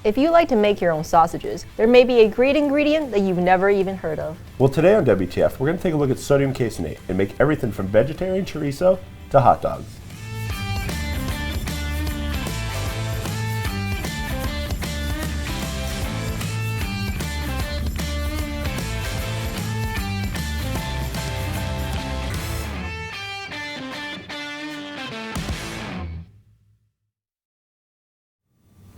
If you like to make your own sausages, there may be a great ingredient that you've never even heard of. Well, today on WTF, we're going to take a look at sodium caseinate and make everything from vegetarian chorizo to hot dogs.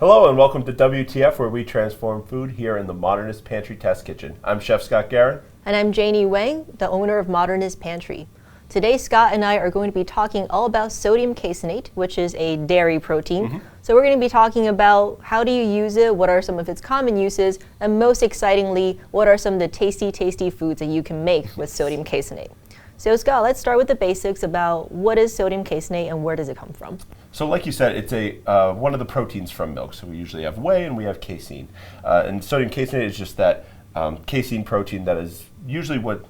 Hello and welcome to WTF, where we transform food here in the Modernist Pantry Test Kitchen. I'm Chef Scott Guerin. And I'm Janie Wang, the owner of Modernist Pantry. Today, Scott and I are going to be talking all about sodium caseinate, which is a dairy protein. So we're going to be talking about how do you use it, what are some of its common uses, and most excitingly, what are some of the tasty foods that you can make with sodium caseinate. So Scott, let's start with the basics about what is sodium caseinate and where does it come from? So like you said, it's one of the proteins from milk. So we usually have whey and we have casein. And sodium caseinate is just that casein protein that is usually what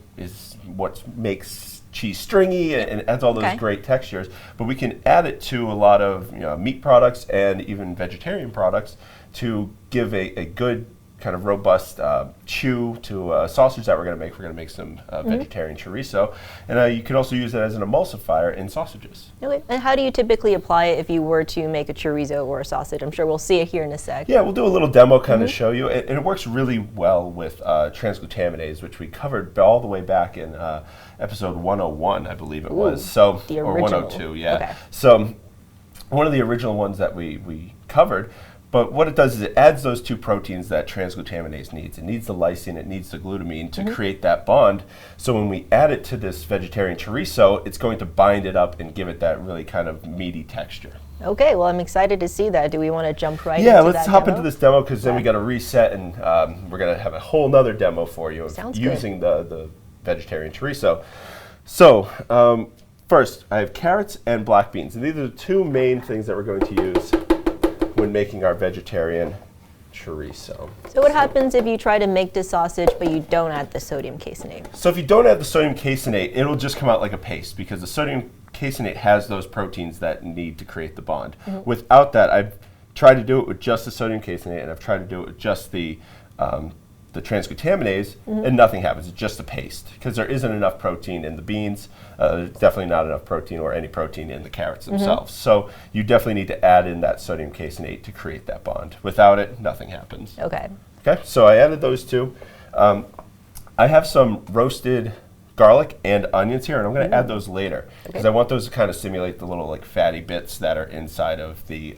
makes cheese stringy and adds all those great textures. But we can add it to a lot of meat products and even vegetarian products to give a good kind of robust chew to a sausage that we're going to make. We're going to make some vegetarian chorizo. And you can also use it as an emulsifier in sausages. Okay. And how do you typically apply it if you were to make a chorizo or a sausage? I'm sure we'll see it here in a sec. Yeah, we'll do a little demo kind of show you. And it works really well with transglutaminase, which we covered all the way back in episode 101, I believe it was. So, the or original. 102, yeah. Okay. So one of the original ones that we covered. But what it does is it adds those two proteins that transglutaminase needs. It needs the lysine, it needs the glutamine to create that bond. So when we add it to this vegetarian chorizo, it's going to bind it up and give it that really kind of meaty texture. Okay, well I'm excited to see that. Do we want to jump right into that? that? Yeah, let's hop into this demo because then we got to reset and we're going to have a whole nother demo for you of using the vegetarian chorizo. So first, I have carrots and black beans. And these are the two main things that we're going to use when making our vegetarian chorizo. So what happens if you try to make this sausage but you don't add the sodium caseinate? So if you don't add the sodium caseinate, it'll just come out like a paste because the sodium caseinate has those proteins that need to create the bond. Without that, I've tried to do it with just the sodium caseinate and I've tried to do it with just the transglutaminase, and nothing happens. It's just a paste because there isn't enough protein in the beans. There's definitely not enough protein or any protein in the carrots themselves. So you definitely need to add in that sodium caseinate to create that bond. Without it, nothing happens. Okay. Okay, so I added those two. I have some roasted garlic and onions here, and I'm going to add those later because I want those to kind of simulate the little like fatty bits that are inside of the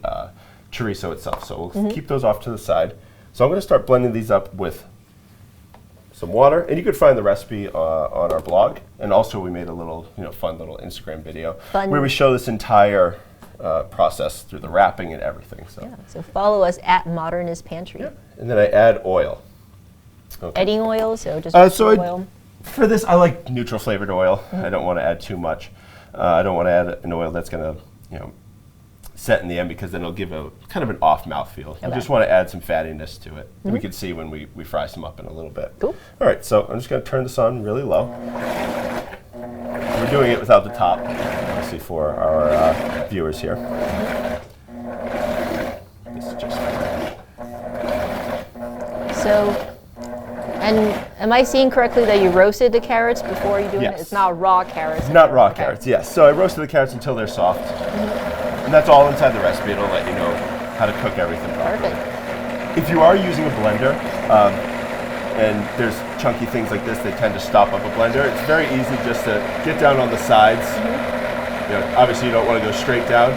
chorizo itself. So we'll keep those off to the side. So I'm going to start blending these up with some water, and you could find the recipe on our blog. And also, we made a little, fun little Instagram video where we show this entire process through the wrapping and everything. So, so follow us at Modernist Pantry. Yeah. And then I add oil. Okay. Adding oil, so just oil. For this, I like neutral flavored oil. I don't want to add too much. I don't want to add an oil that's going to, set in the end because then it'll give a kind of an off mouthfeel. You just want to add some fattiness to it. And we can see when we fry some up in a little bit. Cool. All right, so I'm just going to turn this on really low. We're doing it without the top, obviously for our viewers here. This is just so, and am I seeing correctly that you roasted the carrots before you do it? It's not raw carrots. Not raw carrots, yes. So I roasted the carrots until they're soft. And that's all inside the recipe. It'll let you know how to cook everything properly. Perfect. If you are using a blender, and there's chunky things like this, they tend to stop up a blender. It's very easy just to get down on the sides. Obviously you don't want to go straight down,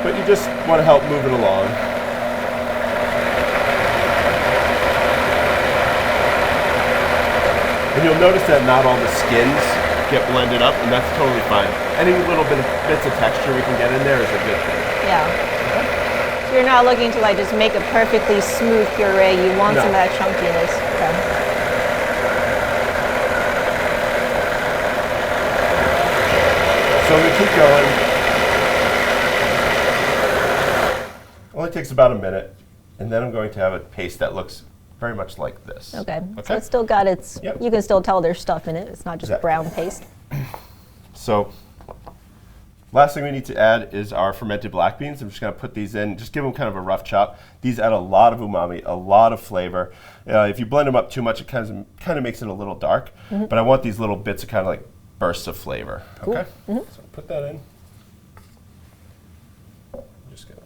but you just want to help move it along. And you'll notice that not all the skins get blended up, and that's totally fine. Any little bits of texture we can get in there is a good thing. Yeah. So you're not looking to just make a perfectly smooth puree. You want some of that chunkiness. So we keep going. Only takes about a minute, and then I'm going to have a paste that looks very much like this. Okay. So it's still got its, you can still tell there's stuff in it. It's not just brown paste. So Last thing we need to add is our fermented black beans. I'm just going to put these in, just give them kind of a rough chop. These add a lot of umami, a lot of flavor. If you blend them up too much, it kind of makes it a little dark. But I want these little bits of kind of like bursts of flavor. Cool. Okay, so put that in. I'm just going to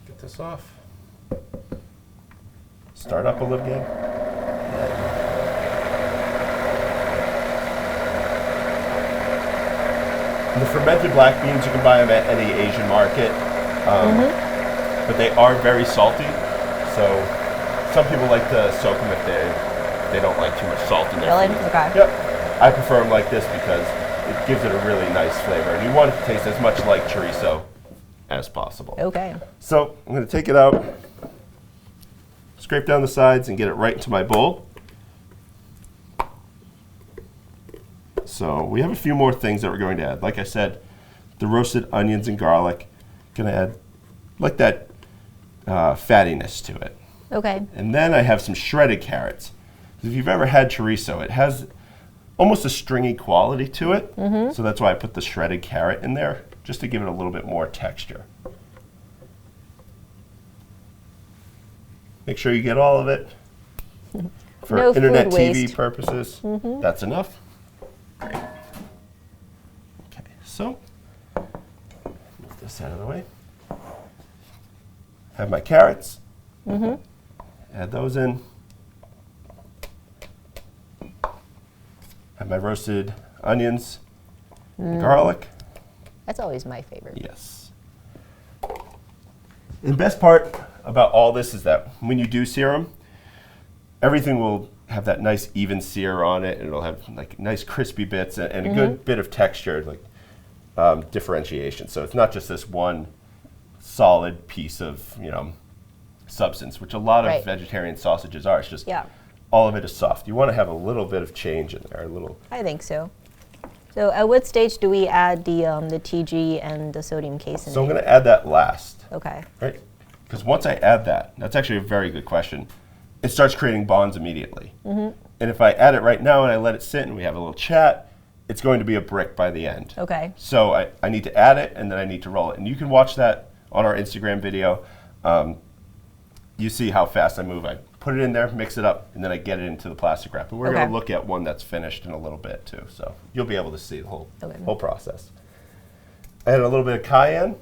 get this off. Start up a little again. The fermented black beans, you can buy them at any Asian market, but they are very salty. So some people like to soak them if they don't like too much salt in their food. Okay. Yep. I prefer them like this because it gives it a really nice flavor. And you want it to taste as much like chorizo as possible. Okay. So I'm going to take it out, scrape down the sides, and get it right into my bowl. So we have a few more things that we're going to add. Like I said, the roasted onions and garlic, going to add like that fattiness to it. Okay. And then I have some shredded carrots. If you've ever had chorizo, it has almost a stringy quality to it. So that's why I put the shredded carrot in there, just to give it a little bit more texture. Make sure you get all of it. For No internet food TV waste. purposes, that's enough. Okay, so move this out of the way. Have my carrots. Add those in. Have my roasted onions, and garlic. That's always my favorite. Yes. And the best part about all this is that when you do sear them, everything will have that nice even sear on it, and it'll have like nice crispy bits and a good bit of texture, like differentiation. So it's not just this one solid piece of substance, which a lot of vegetarian sausages are. It's just all of it is soft. You want to have a little bit of change in there, a little. I think so. So at what stage do we add the TG and the sodium caseinate? So I'm going to add that last. Okay. Right? Because once I add that, that's actually a very good question. It starts creating bonds immediately. And if I add it right now and I let it sit and we have a little chat, it's going to be a brick by the end. Okay. So I need to add it and then I need to roll it. And you can watch that on our Instagram video. You see how fast I move. I put it in there, mix it up, and then I get it into the plastic wrap. And we're going to look at one that's finished in a little bit too. So you'll be able to see the whole process. I added a little bit of cayenne,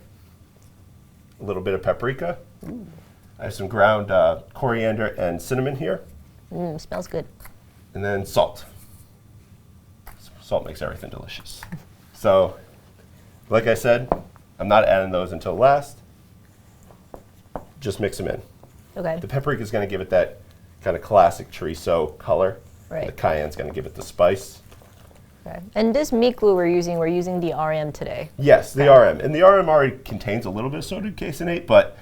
a little bit of paprika. I have some ground coriander and cinnamon here. Smells good. And then salt. Salt makes everything delicious. So, like I said, I'm not adding those until last. Just mix them in. Okay. The paprika is going to give it that kind of classic chorizo color. Right. The cayenne's going to give it the spice. Okay. And this meat glue we're using the RM today. Yes, the RM. And the RM already contains a little bit of sodium caseinate, but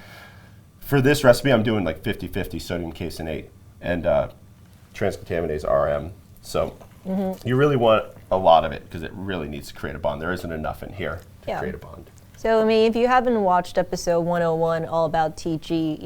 for this recipe, I'm doing like 50-50 sodium caseinate and transglutaminase RM. So you really want a lot of it because it really needs to create a bond. There isn't enough in here to create a bond. So, I mean, if you haven't watched episode 101 all about TG,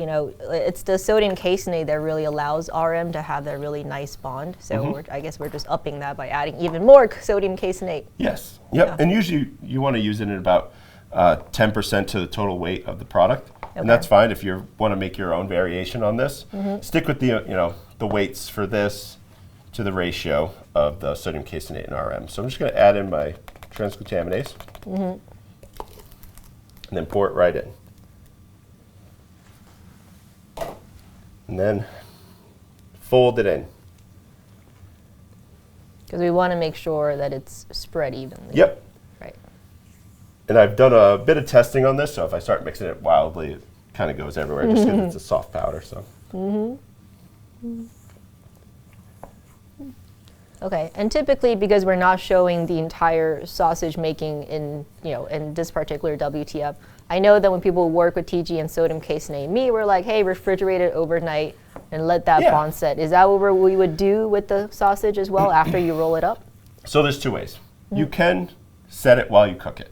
it's the sodium caseinate that really allows RM to have that really nice bond. So I guess we're just upping that by adding even more sodium caseinate. Yes. Yep. Yeah. And usually you want to use it at about 10% to the total weight of the product. Okay. And that's fine if you want to make your own variation on this. Stick with the the weights for this to the ratio of the sodium caseinate and RM. So I'm just going to add in my transglutaminase. And then pour it right in. And then fold it in. Because we want to make sure that it's spread evenly. Yep. Right. And I've done a bit of testing on this, so if I start mixing it wildly, it kind of goes everywhere just because it's a soft powder. So. Okay, and typically because we're not showing the entire sausage making in in this particular WTF, I know that when people work with TG and sodium caseinate meat, we're like, hey, refrigerate it overnight and let that bond set. Is that what we would do with the sausage as well after you roll it up? So there's two ways. You can set it while you cook it.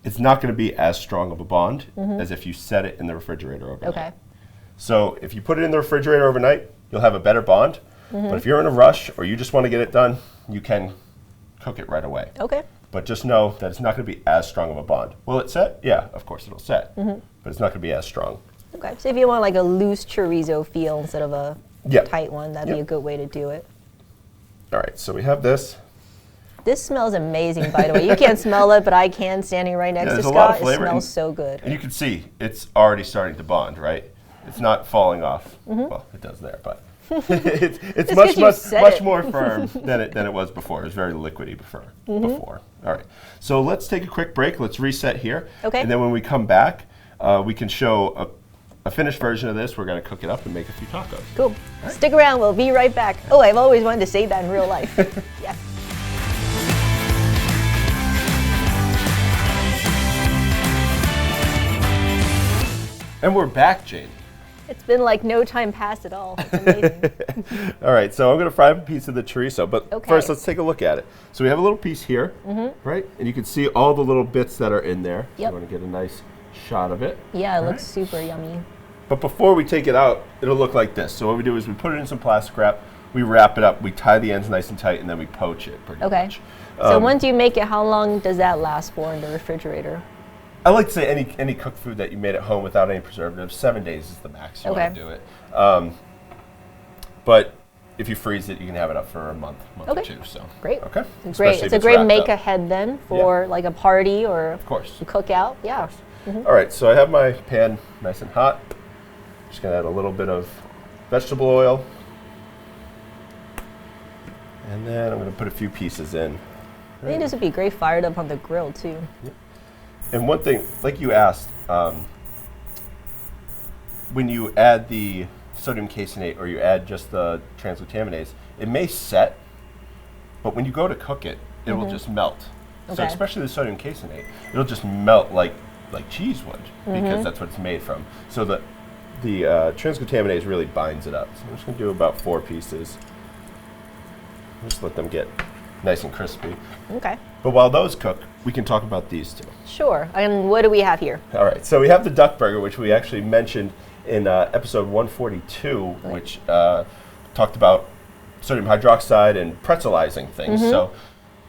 It's not going to be as strong of a bond as if you set it in the refrigerator overnight. Okay. So if you put it in the refrigerator overnight, you'll have a better bond. But if you're in a rush or you just want to get it done, you can cook it right away. Okay. But just know that it's not going to be as strong of a bond. Will it set? Yeah, of course it'll set. But it's not going to be as strong. Okay, so if you want like a loose chorizo feel instead of a Yep. tight one, that'd be a good way to do it. All right, so we have this. This smells amazing, by the way. You can't smell it, but I can, standing right next to there's a Scott. lot of flavor It smells so good. And you can see it's already starting to bond, right? It's not falling off. Well, it does there, but it's much more firm than it was before. It was very liquidy before. All right, so let's take a quick break. Let's reset here. Okay. And then when we come back, we can show a finished version of this. We're going to cook it up and make a few tacos. Cool. Right. Stick around. We'll be right back. Oh, I've always wanted to say that in real life. Yes. And we're back, Jane. It's been like no time passed at all. It's amazing. All right, so I'm going to fry up a piece of the chorizo, but first let's take a look at it. So we have a little piece here, right? And you can see all the little bits that are in there. Yep. So I want to get a nice shot of it. Yeah, it looks super yummy. But before we take it out, it'll look like this. So what we do is we put it in some plastic wrap, we wrap it up, we tie the ends nice and tight, and then we poach it pretty much. So once you make it, how long does that last for in the refrigerator? I like to say any cooked food that you made at home without any preservatives, 7 days is the max you want to do it. But if you freeze it, you can have it up for a month or two. So great. Okay. Great. It's a great make ahead then for like a party or of course. a cookout. Yeah. All right. So I have my pan nice and hot. Just gonna add a little bit of vegetable oil, and then I'm gonna put a few pieces in. I think this would be great fired up on the grill too. Yep. And one thing, like you asked, when you add the sodium caseinate or you add just the transglutaminase, it may set, but when you go to cook it, it will just melt. So especially the sodium caseinate, it'll just melt like cheese would because that's what it's made from. So the transglutaminase really binds it up. So I'm just going to do about 4 pieces. Just let them get nice and crispy. Okay. But while those cook, we can talk about these two. Sure. And what do we have here? All right. So we have the duck burger, which we actually mentioned in episode 142, which talked about sodium hydroxide and pretzelizing things. So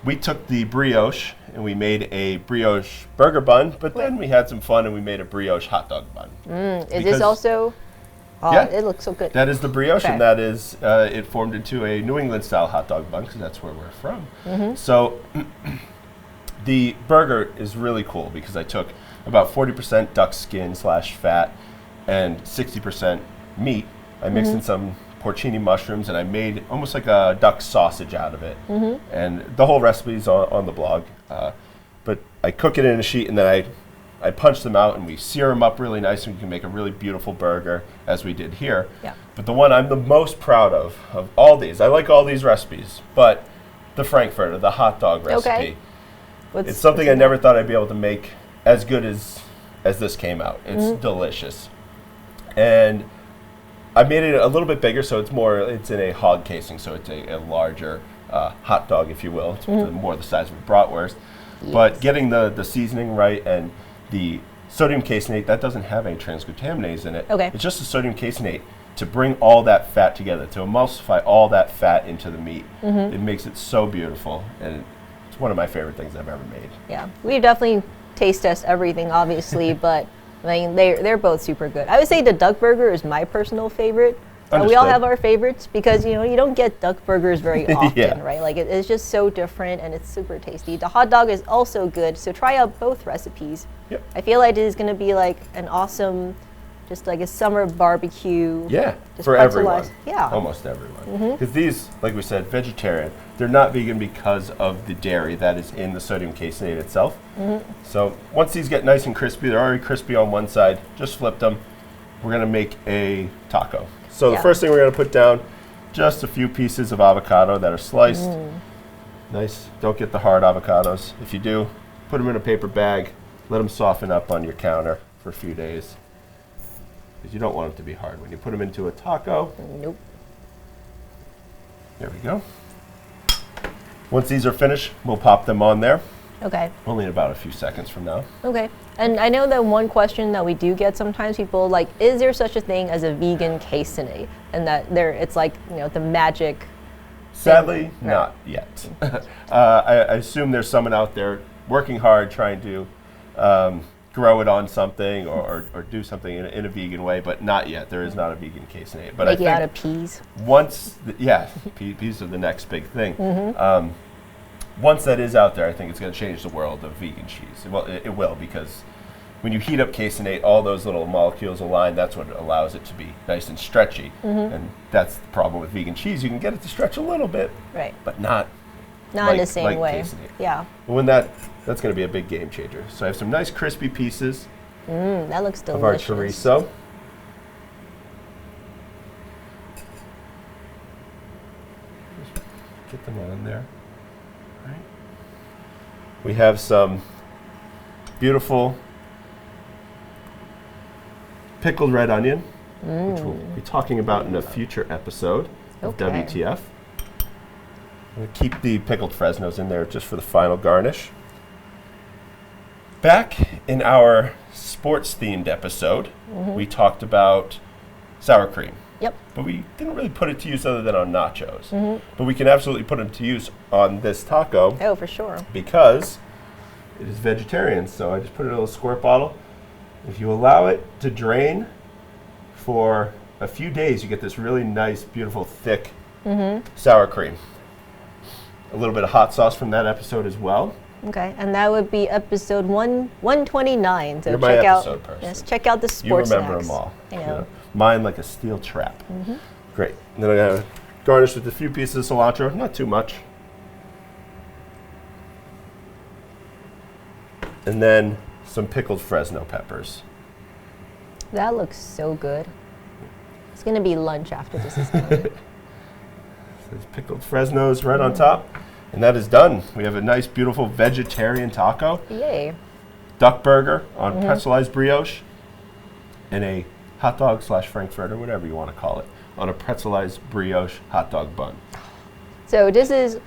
we took the brioche and we made a brioche burger bun, but then we had some fun and we made a brioche hot dog bun. Is this also? Oh, yeah, it looks so good. That is the brioche, and that is it formed into a New England style hot dog bun because that's where we're from. So the burger is really cool because I took about 40% duck skin / fat and 60% meat. I mixed in some porcini mushrooms and I made almost like a duck sausage out of it. And the whole recipe is on the blog. But I cook it in a sheet and then I punch them out and we sear them up really nice and we can make a really beautiful burger as we did here. Yeah. But the one I'm the most proud of all these, I like all these recipes, but the Frankfurter, the hot dog recipe, it's something I never thought I'd be able to make as good as this came out. It's delicious. And I made it a little bit bigger, so it's in a hog casing, so it's a larger hot dog, if you will. It's more the size of a bratwurst. Yes. But getting the seasoning right and the sodium caseinate, that doesn't have any transglutaminase in it. It's just the sodium caseinate to bring all that fat together, to emulsify all that fat into the meat. It makes it so beautiful, and it's one of my favorite things I've ever made. Yeah, we definitely taste test everything, obviously, but I mean, they're both super good. I would say the duck burger is my personal favorite. We all have our favorites because, you don't get duck burgers very often, right? Like, it's just so different and it's super tasty. The hot dog is also good, so try out both recipes. Yep. I feel like it is going to be like an awesome, just like a summer barbecue. Yeah, just for everyone. Yeah. Almost everyone. Because these, like we said, vegetarian, they're not vegan because of the dairy that is in the sodium caseinate itself. So once these get nice and crispy, they're already crispy on one side, just flip them. We're going to make a taco. So the first thing we're going to put down, just a few pieces of avocado that are sliced. Nice. Don't get the hard avocados. If you do, put them in a paper bag. Let them soften up on your counter for a few days. Because you don't want them to be hard. When you put them into a taco. Nope. There we go. Once these are finished, we'll pop them on there. Okay. Only in about a few seconds from now. Okay. And I know that one question that we do get sometimes, people like, is there such a thing as a vegan caseinate? And that it's like, the magic Sadly, not yet. I assume there's someone out there working hard trying to grow it on something or do something in a vegan way, but not yet. There is not a vegan Caseinate. But Make it out of peas. Peas are the next big thing. Once that is out there, I think it's going to change the world of vegan cheese. Well, it will, because when you heat up Caseinate, all those little molecules align. That's what allows it to be nice and stretchy. And that's the problem with vegan cheese. You can get it to stretch a little bit, right? But not in the same way. Caseinate. Yeah. When that's going to be a big game changer. So I have some nice crispy pieces. That looks delicious. Of our chorizo. Just get them on there. All right. We have some beautiful pickled red onion, which we'll be talking about in a future episode of WTF. I'm going to keep the pickled Fresnos in there just for the final garnish. Back in our sports-themed episode, we talked about sour cream. Yep. But we didn't really put it to use other than on nachos. But we can absolutely put it to use on this taco. Oh, for sure. Because it is vegetarian. So I just put it in a little squirt bottle. If you allow it to drain for a few days, you get this really nice, beautiful, thick sour cream. A little bit of hot sauce from that episode as well. Okay, and that would be episode 129. So You're check my out, episode person. yes, check out the sports You remember snacks. them all. I know. Mine like a steel trap. Great. And then I'm going to garnish with a few pieces of cilantro, not too much. And then some pickled Fresno peppers. That looks so good. It's going to be lunch after this is done. So these pickled Fresnos right on top. And that is done. We have a nice, beautiful vegetarian taco. Yay. Duck burger on Pretzelized brioche. And a hot dog / frankfurter, whatever you want to call it, on a Pretzelized brioche hot dog bun. So this is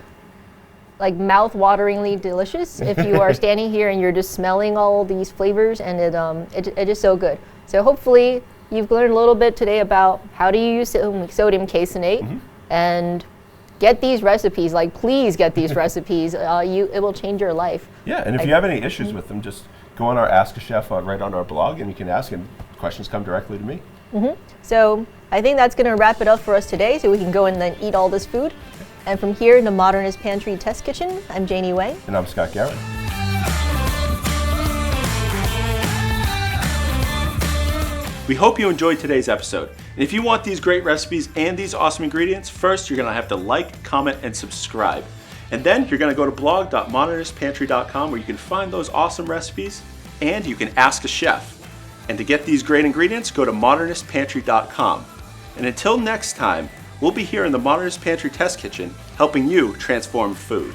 like mouth-wateringly delicious if you are standing here and you're just smelling all these flavors, and it is so good. So hopefully you've learned a little bit today about how to use sodium caseinate and get these recipes. Like, please get these recipes. It will change your life. Yeah, and if you have any issues with them, just go on our Ask a Chef right on our blog, and you can ask, and questions come directly to me. So I think that's going to wrap it up for us today, so we can go and then eat all this food. And from here in the Modernist Pantry Test Kitchen, I'm Janie Wang. And I'm Scott Garrett. We hope you enjoyed today's episode. And if you want these great recipes and these awesome ingredients, first you're going to have to like, comment, and subscribe. And then you're going to go to blog.modernistpantry.com, where you can find those awesome recipes and you can ask a chef. And to get these great ingredients, go to modernistpantry.com. And until next time, we'll be here in the Modernist Pantry Test Kitchen helping you transform food.